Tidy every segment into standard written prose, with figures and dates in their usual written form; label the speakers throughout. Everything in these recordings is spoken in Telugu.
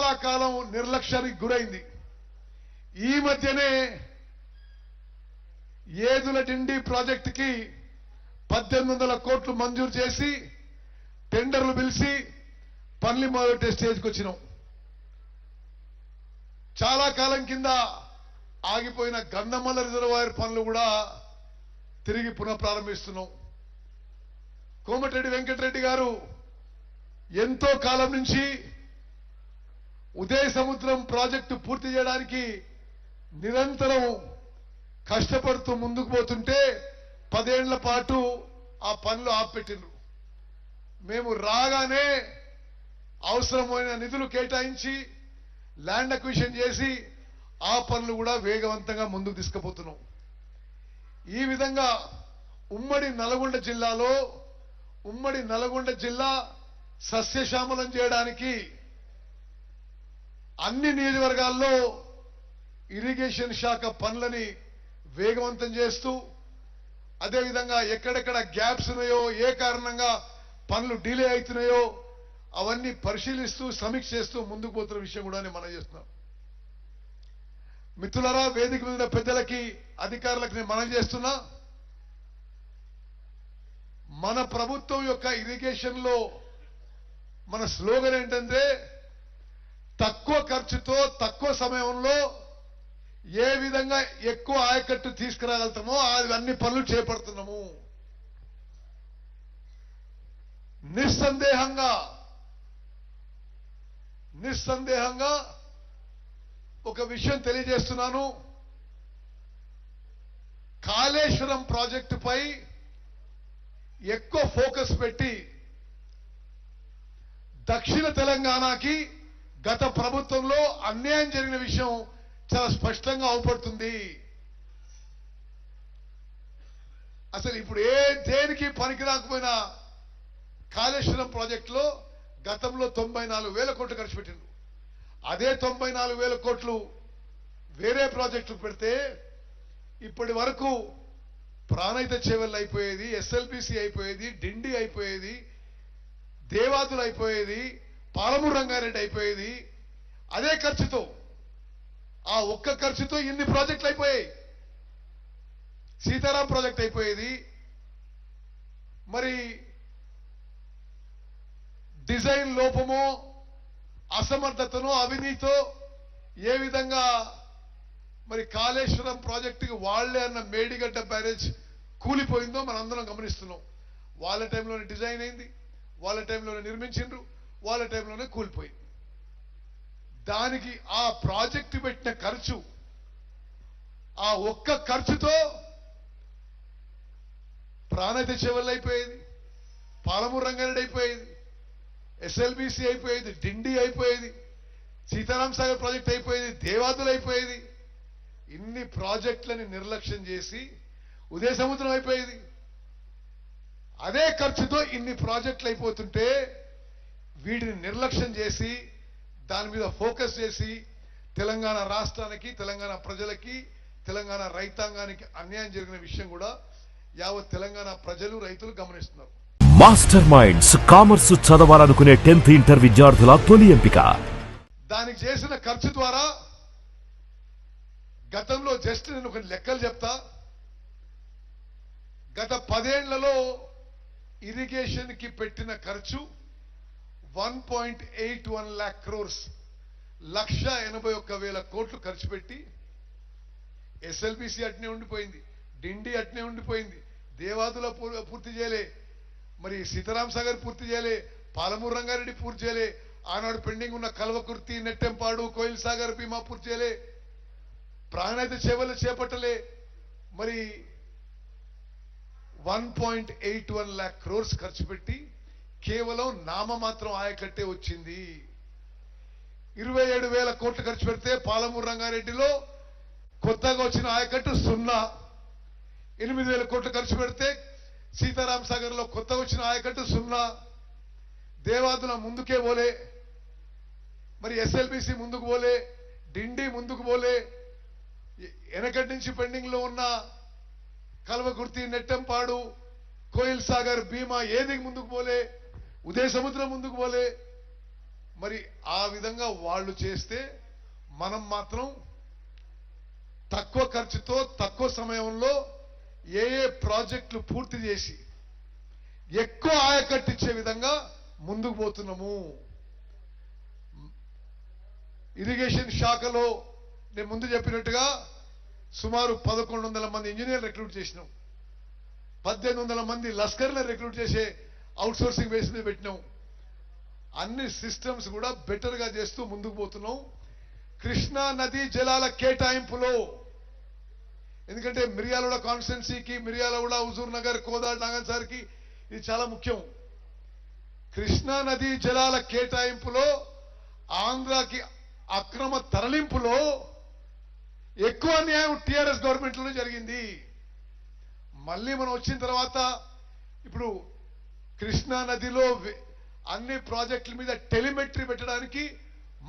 Speaker 1: చాలా కాలం నిర్లక్ష్యానికి గురైంది. ఈ మధ్యనే ఏదుల డిండి ప్రాజెక్టుకి 1800 కోట్లు మంజూరు చేసి టెండర్లు పిలిచి పనులు మొదలెట్టే స్టేజ్కి వచ్చినాం. చాలా కాలం కింద ఆగిపోయిన గంధమల్ల రిజర్వాయర్ పనులు కూడా తిరిగి పునఃప్రారంభిస్తున్నాం. కోమటిరెడ్డి వెంకటరెడ్డి గారు ఎంతో కాలం నుంచి ఉదయ సముద్రం ప్రాజెక్టు పూర్తి చేయడానికి నిరంతరం కష్టపడుతూ ముందుకు పోతుంటే 10 ఏళ్ల పాటు ఆ పనులు ఆపిపెట్టిండ్రు. మేము రాగానే అవసరమైన నిధులు కేటాయించి ల్యాండ్ అక్విజిషన్ చేసి ఆ పనులు కూడా వేగవంతంగా ముందుకు తీసుకుపోతున్నాం. ఈ విధంగా ఉమ్మడి నల్గొండ జిల్లా సస్యశ్యామలం చేయడానికి అన్ని నియోజకవర్గాల్లో ఇరిగేషన్ శాఖ పనులని వేగవంతం చేస్తూ, అదేవిధంగా ఎక్కడెక్కడ గ్యాప్స్ ఉన్నాయో, ఏ కారణంగా పనులు డిలే అవుతున్నాయో అవన్నీ పరిశీలిస్తూ సమీక్ష చేస్తూ ముందుకు పోతున్న విషయం కూడా మనం చేస్తున్నాం. మిత్రులారా, వేదిక మీద పెద్దలకి అధికారులకు నేను మనం చేస్తున్నా, మన ప్రభుత్వం యొక్క ఇరిగేషన్ లో మన స్లోగన్ ఏంటంటే తక్కువ ఖర్చుతో తక్కువ సమయంలో ఏ విధంగా ఎక్కువ ఆయకట్టు తీసుకురాగలుగుతామో అన్ని పనులు చేపడుతున్నాము. నిస్సందేహంగా ఒక విషయం తెలియజేస్తున్నాను. కాళేశ్వరం ప్రాజెక్టుపై ఎక్కువ ఫోకస్ పెట్టి దక్షిణ తెలంగాణకి గత ప్రభుత్వంలో అన్యాయం జరిగిన విషయం చాలా స్పష్టంగా అవుపడుతుంది. అసలు ఇప్పుడు దేనికి పనికి రాకపోయినా కాళేశ్వరం ప్రాజెక్టులో గతంలో 94,000 కోట్లు ఖర్చు పెట్టిండ్రు. అదే 94,000 కోట్లు వేరే ప్రాజెక్టులు పెడితే ఇప్పటి వరకు ప్రాణహిత చేవెళ్ళు అయిపోయేది, ఎస్ఎల్బిసి అయిపోయేది, డిండి అయిపోయేది, దేవాదులు అయిపోయేది, పాలమూరు రంగారెడ్డి అయిపోయేది. అదే ఖర్చుతో, ఆ ఒక్క ఖర్చుతో ఇన్ని ప్రాజెక్టులు అయిపోయాయి. సీతారాం ప్రాజెక్ట్ అయిపోయేది. మరి డిజైన్ లోపమో, అసమర్థతను, అవినీతో ఏ విధంగా మరి కాళేశ్వరం ప్రాజెక్టుకి వాళ్లే అన్న మేడిగడ్డ బ్యారేజ్ కూలిపోయిందో మనందరం గమనిస్తున్నాం. వాళ్ళ టైంలోనే డిజైన్ అయింది, వాళ్ళ టైంలోనే నిర్మించిండ్రు, వాళ్ళ టైంలోనే కూలిపోయింది. దానికి ఆ ప్రాజెక్టు పెట్టిన ఖర్చు, ఆ ఒక్క ఖర్చుతో ప్రాణహిత చెవెళ్ళు అయిపోయేది, పాలమూరు రంగారెడ్డి అయిపోయేది, ఎస్ఎల్బిసి అయిపోయేది, డిండి అయిపోయేది, సీతారాం సాగర్ ప్రాజెక్ట్ అయిపోయేది, దేవాదులు అయిపోయేది. ఇన్ని ప్రాజెక్టులని నిర్లక్ష్యం చేసి ఉదయ సముద్రం అయిపోయేది. అదే ఖర్చుతో ఇన్ని ప్రాజెక్టులు అయిపోతుంటే వీటిని నిర్లక్ష్యం చేసి దాని మీద ఫోకస్ చేసి తెలంగాణ రాష్ట్రానికి, తెలంగాణ ప్రజలకి, తెలంగాణ రైతాంగానికి అన్యాయం జరిగిన విషయం కూడా యావత్ తెలంగాణ ప్రజలు, రైతులు గమనిస్తున్నారు.
Speaker 2: మాస్టర్ మైండ్స్ కామర్స్ చదవాలనుకునే 10th ఇంటర్ విద్యార్థుల తొలి ఎంపిక.
Speaker 1: దానికి చేసిన ఖర్చు ద్వారా గతంలో జస్ట్ నేను ఒక లెక్కలు చెప్తా. గత 10 ఏళ్లలో ఇరిగేషన్ కి పెట్టిన ఖర్చు 1.81 lakh crores, 1,81,000 కోట్లు ఖర్చు పెట్టి ఎస్ఎల్బిసి అట్నే ఉండిపోయింది, డిండి అట్నే ఉండిపోయింది, దేవాదుల పూర్తి చేయలే, మరి సీతారాం సాగర్ పూర్తి చేయలే, పాలమూరు రంగారెడ్డి పూర్తి చేయలే, ఆనాడు పెండింగ్ ఉన్న కల్వకుర్తి, నెట్టెంపాడు, కోయిల్ సాగర్ భీమా పూర్తి చేయలే, ప్రాణహిత చేవలు చేపట్టలే. మరి 1.81 lakh crores ఖర్చు పెట్టి కేవలం నామమాత్రం ఆయకట్టే వచ్చింది. 27,000 కోట్లు ఖర్చు పెడితే పాలమూరు రంగారెడ్డిలో కొత్తగా వచ్చిన ఆయకట్టు 0. 8,000 కోట్లు ఖర్చు పెడితే సీతారాం సాగర్ లో కొత్తగా వచ్చిన ఆయకట్టు 0. దేవాదుల ముందుకే పోలే, మరి ఎస్ఎల్బిసి ముందుకు పోలే, డిండి ముందుకు పోలే, వెనకటి నుంచి పెండింగ్ లో ఉన్న కల్వకుర్తి, నెట్టెంపాడు, కోయిల్ సాగర్, భీమా ఏది ముందుకు పోలే, ఉదయ సముద్రం ముందుకు పోలే. మరి ఆ విధంగా వాళ్ళు చేస్తే మనం మాత్రం తక్కువ ఖర్చుతో తక్కువ సమయంలో ఏ ప్రాజెక్టులు పూర్తి చేసి ఎక్కువ ఆయకట్టించే విధంగా ముందుకు పోతున్నాము. ఇరిగేషన్ శాఖలో నేను ముందు చెప్పినట్టుగా సుమారు 1100 మంది ఇంజనీర్లు రిక్రూట్ చేసినాం. 1800 మంది లస్కర్లను రిక్రూట్ చేసే అవుట్సోర్సింగ్ బేస్ మీద పెట్టినాం. అన్ని సిస్టమ్స్ కూడా బెటర్ గా చేస్తూ ముందుకు పోతున్నాం. కృష్ణా నదీ జలాల కేటాయింపులో, ఎందుకంటే మిర్యాలగూడ కాన్స్టిట్యున్సీకి, మిర్యాలగూడ, హుజూర్ నగర్, కోదాడ్, నాగన్సార్కి ఇది చాలా ముఖ్యం. కృష్ణా నదీ జలాల కేటాయింపులో ఆంధ్రాకి అక్రమ తరలింపులో ఎక్కువ అన్యాయం టిఆర్ఎస్ గవర్నమెంట్ లోనే జరిగింది. మళ్ళీ మనం వచ్చిన తర్వాత ఇప్పుడు కృష్ణా నదిలో అన్ని ప్రాజెక్టుల మీద టెలిమెట్రీ పెట్టడానికి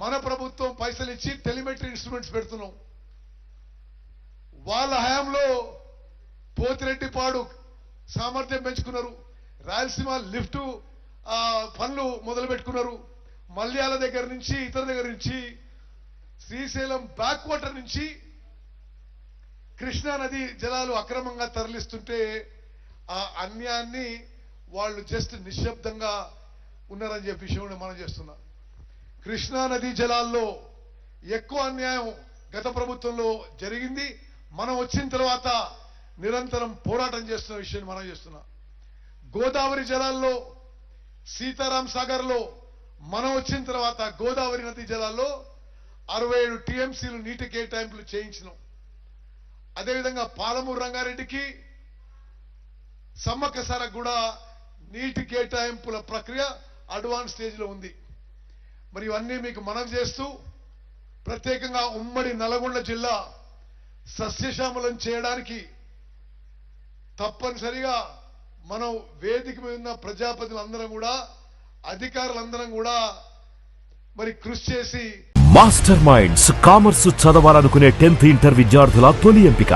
Speaker 1: మన ప్రభుత్వం పైసలు ఇచ్చి టెలిమెట్రీ ఇన్స్ట్రుమెంట్స్ పెడుతున్నాం. వాళ్ళ హయాంలో పోతిరెడ్డిపాడు సామర్థ్యం పెంచుకున్నారు, రాయలసీమ లిఫ్ట్ పనులు మొదలు పెట్టుకున్నారు. మల్యాల దగ్గర నుంచి ఇతర దగ్గర నుంచి శ్రీశైలం బ్యాక్ వాటర్ నుంచి కృష్ణా నది జలాలు అక్రమంగా తరలిస్తుంటే ఆ అన్యాయాన్ని వాళ్ళు జస్ట్ నిశ్శబ్దంగా ఉన్నారని చెప్పి విషయం మనం చేస్తున్నాం. కృష్ణా నదీ జలాల్లో ఎక్కువ అన్యాయం గత ప్రభుత్వంలో జరిగింది. మనం వచ్చిన తర్వాత నిరంతరం పోరాటం చేస్తున్న విషయాన్ని మనం చేస్తున్నాం. గోదావరి జలాల్లో, సీతారాం సాగర్ లో మనం వచ్చిన తర్వాత గోదావరి నదీ జలాల్లో 67 టీఎంసీలు నీటి కేటాయింపులు చేయించినాం. అదేవిధంగా పాలమూరు రంగారెడ్డికి, సమ్మక్క సారకు కూడా నీటి కేటాయింపుల ప్రక్రియ అడ్వాన్స్ స్టేజ్ లో ఉంది. మరి ఇవన్నీ మీకు మనవి చేస్తూ ప్రత్యేకంగా ఉమ్మడి నల్గొండ జిల్లా సస్యశ్యామలం చేయడానికి తప్పనిసరిగా మనం వేదిక మీద ఉన్న ప్రజాప్రతినిధులందరం కూడా, అధికారులందరం కూడా మరి కృషి చేసి
Speaker 2: మాస్టర్ మైండ్స్ కామర్స్ చదవాలనుకునే 10th ఇంటర్ విద్యార్థుల తొలి ఎంపిక